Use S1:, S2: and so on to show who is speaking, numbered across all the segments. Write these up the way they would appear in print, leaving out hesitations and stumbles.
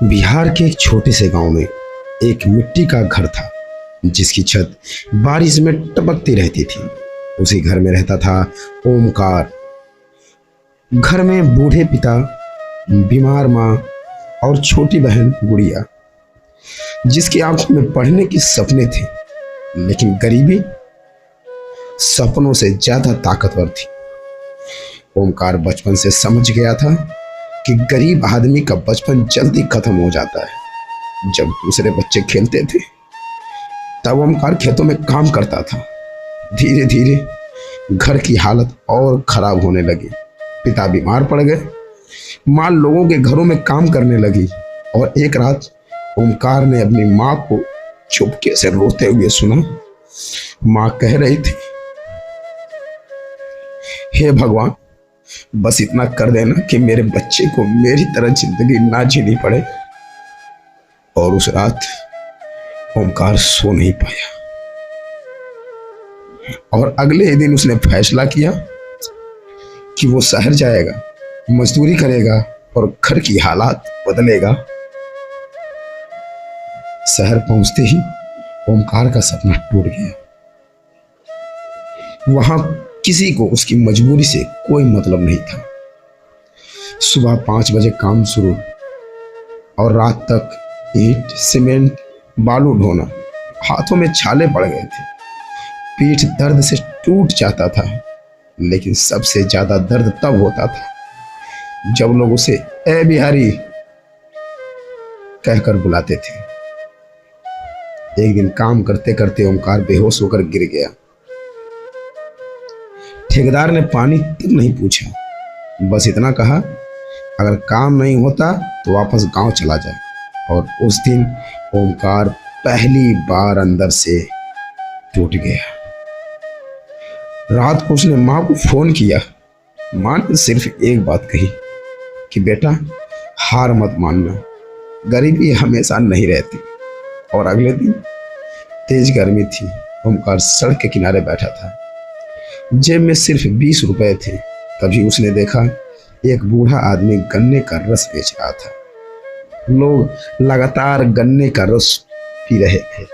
S1: बिहार के एक छोटे से गांव में एक मिट्टी का घर था जिसकी छत बारिश में टपकती रहती थी। उसी घर में रहता था ओमकार। घर में बूढ़े पिता, बीमार माँ और छोटी बहन गुड़िया, जिसकी आंखों में पढ़ने के सपने थे, लेकिन गरीबी सपनों से ज्यादा ताकतवर थी। ओमकार बचपन से समझ गया था कि गरीब आदमी का बचपन जल्दी खत्म हो जाता है। जब दूसरे बच्चे खेलते थे तब ओमकार खेतों में काम करता था। धीरे धीरे घर की हालत और खराब होने लगी। पिता बीमार पड़ गए, माँ लोगों के घरों में काम करने लगी और एक रात ओमकार ने अपनी माँ को चुपके से रोते हुए सुना। माँ कह रही थी, हे भगवान, बस इतना कर देना कि मेरे बच्चे को मेरी तरह जिंदगी ना जीनी पड़े। और उस रात ओमकार सो नहीं पाया और अगले ही दिन उसने फैसला किया कि वो शहर जाएगा, मजदूरी करेगा और घर की हालात बदलेगा। शहर पहुंचते ही ओमकार का सपना टूट गया। वहां किसी को उसकी मजबूरी से कोई मतलब नहीं था। सुबह 5 बजे काम शुरू और रात तक ईंट, सीमेंट, बालू ढोना। हाथों में छाले पड़ गए थे, पीठ दर्द से टूट जाता था। लेकिन सबसे ज्यादा दर्द तब होता था जब लोग उसे ए बिहारी कहकर बुलाते थे। एक दिन काम करते करते ओमकार बेहोश होकर गिर गया। ठेकेदार ने पानी तक नहीं पूछा, बस इतना कहा, अगर काम नहीं होता तो वापस गांव चला जाए। और उस दिन ओमकार पहली बार अंदर से टूट गया। रात को उसने माँ को फोन किया। माँ ने सिर्फ एक बात कही कि बेटा, हार मत मानना, गरीबी हमेशा नहीं रहती। और अगले दिन तेज गर्मी थी। ओमकार सड़क के किनारे बैठा था, जेब में सिर्फ 20 रुपए थे। तभी उसने देखा एक बूढ़ा आदमी गन्ने का रस बेच रहा था। लोग लगातार गन्ने का रस पी रहे थे।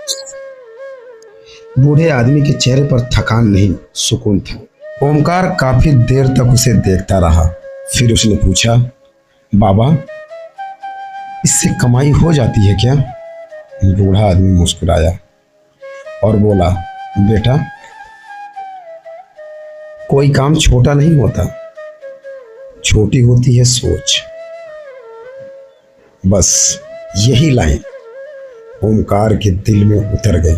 S1: बूढ़े आदमी के चेहरे पर थकान नहीं, सुकून था। ओमकार काफी देर तक उसे देखता रहा। फिर उसने पूछा, बाबा, इससे कमाई हो जाती है क्या? बूढ़ा आदमी मुस्कुराया और बोला, बेटा, कोई काम छोटा नहीं होता, छोटी होती है सोच। बस यही लाइन ओमकार के दिल में उतर गई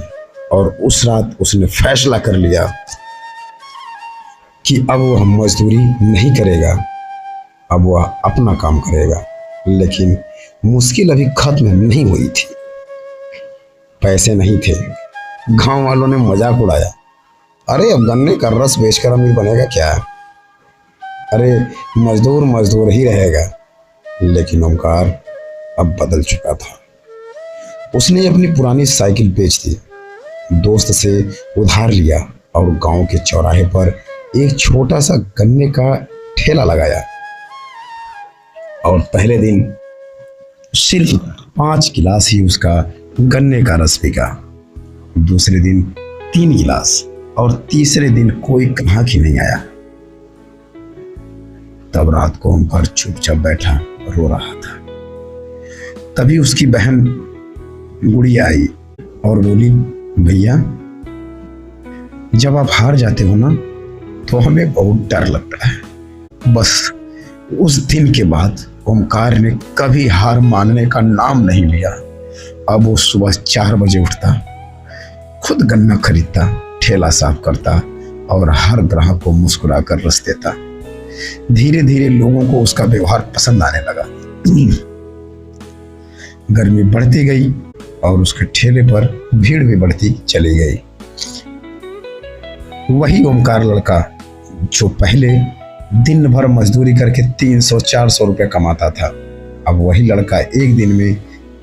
S1: और उस रात उसने फैसला कर लिया कि अब वह मजदूरी नहीं करेगा, अब वह अपना काम करेगा। लेकिन मुश्किल अभी खत्म नहीं हुई थी। पैसे नहीं थे। गांव वालों ने मजाक उड़ाया, अरे अब गन्ने का रस बेचकर अमीर बनेगा क्या? अरे मजदूर मजदूर ही रहेगा। लेकिन ओमकार अब बदल चुका था। उसने अपनी पुरानी साइकिल बेच दी, दोस्त से उधार लिया और गांव के चौराहे पर एक छोटा सा गन्ने का ठेला लगाया। और पहले दिन सिर्फ 5 गिलास ही उसका गन्ने का रस बिका। दूसरे दिन 3 गिलास और तीसरे दिन कोई ग्राहक ही नहीं आया। तब रात को ओमकार चुपचाप बैठा रो रहा था। तभी उसकी बहन गुड़िया आई और बोली, भैया, जब आप हार जाते हो ना तो हमें बहुत डर लगता है। बस उस दिन के बाद ओमकार ने कभी हार मानने का नाम नहीं लिया। अब वो सुबह 4 बजे उठता, खुद गन्ना खरीदता, ठेला साफ करता और हर ग्राहक को मुस्कुरा कर रस देता। धीरे धीरे लोगों को उसका व्यवहार पसंद आने लगा। गर्मी बढ़ती गई और उसके ठेले पर भीड़ भी बढ़ती चली गई। वही ओमकार लड़का जो पहले दिन भर मजदूरी करके 300-400 रुपए कमाता था, अब वही लड़का एक दिन में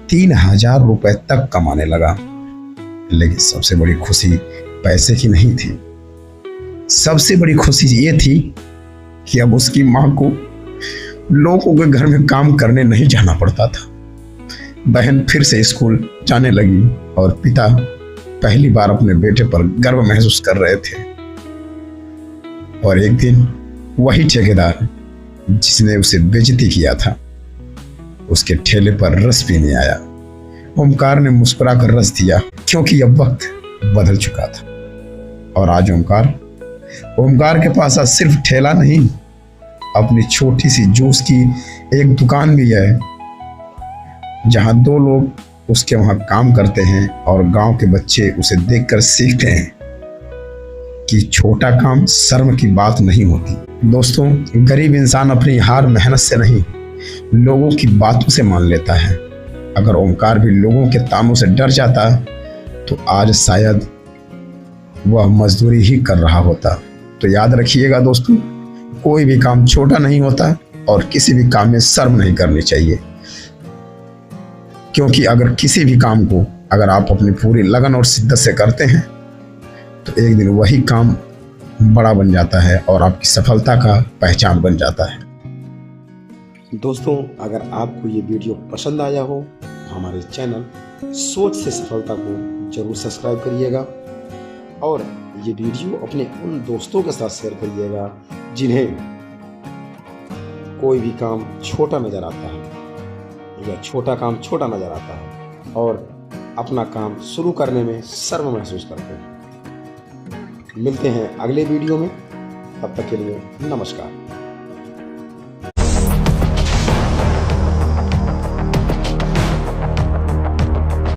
S1: 3000 रुपए तक कमाने लगा। लेकिन सबसे बड़ी खुशी पैसे की नहीं थी। सबसे बड़ी खुशी ये थी कि अब उसकी माँ को लोगों के घर में काम करने नहीं जाना पड़ता था। बहन फिर से स्कूल जाने लगी और पिता पहली बार अपने बेटे पर गर्व महसूस कर रहे थे। और एक दिन वही ठेकेदार जिसने उसे बेइज्जती किया था, उसके ठेले पर रस पीने आया। ओमकार ने मुस्कुरा कर रस दिया, क्योंकि अब वक्त बदल चुका था। और आज ओमकार के पास आज सिर्फ ठेला नहीं, अपनी छोटी सी जूस की एक दुकान भी है, जहां 2 लोग उसके वहां काम करते हैं और गांव के बच्चे उसे देखकर सीखते हैं कि छोटा काम शर्म की बात नहीं होती। दोस्तों, गरीब इंसान अपनी हार मेहनत से नहीं, लोगों की बातों से मान लेता है। अगर ओमकार भी लोगों के तानों से डर जाता तो आज शायद वह मजदूरी ही कर रहा होता। तो याद रखिएगा दोस्तों, कोई भी काम छोटा नहीं होता और किसी भी काम में शर्म नहीं करनी चाहिए, क्योंकि अगर किसी भी काम को अगर आप अपनी पूरी लगन और शिद्दत से करते हैं तो एक दिन वही काम बड़ा बन जाता है और आपकी सफलता का पहचान बन जाता है। दोस्तों, अगर आपको ये वीडियो पसंद आया हो तो हमारे चैनल सोच से सफलता को जरूर सब्सक्राइब करिएगा और ये वीडियो अपने उन दोस्तों के साथ शेयर करिएगा जिन्हें कोई भी काम छोटा नज़र आता है या छोटा काम छोटा नज़र आता है और अपना काम शुरू करने में शर्म महसूस करते हैं। मिलते हैं अगले वीडियो में, तब तक के लिए नमस्कार।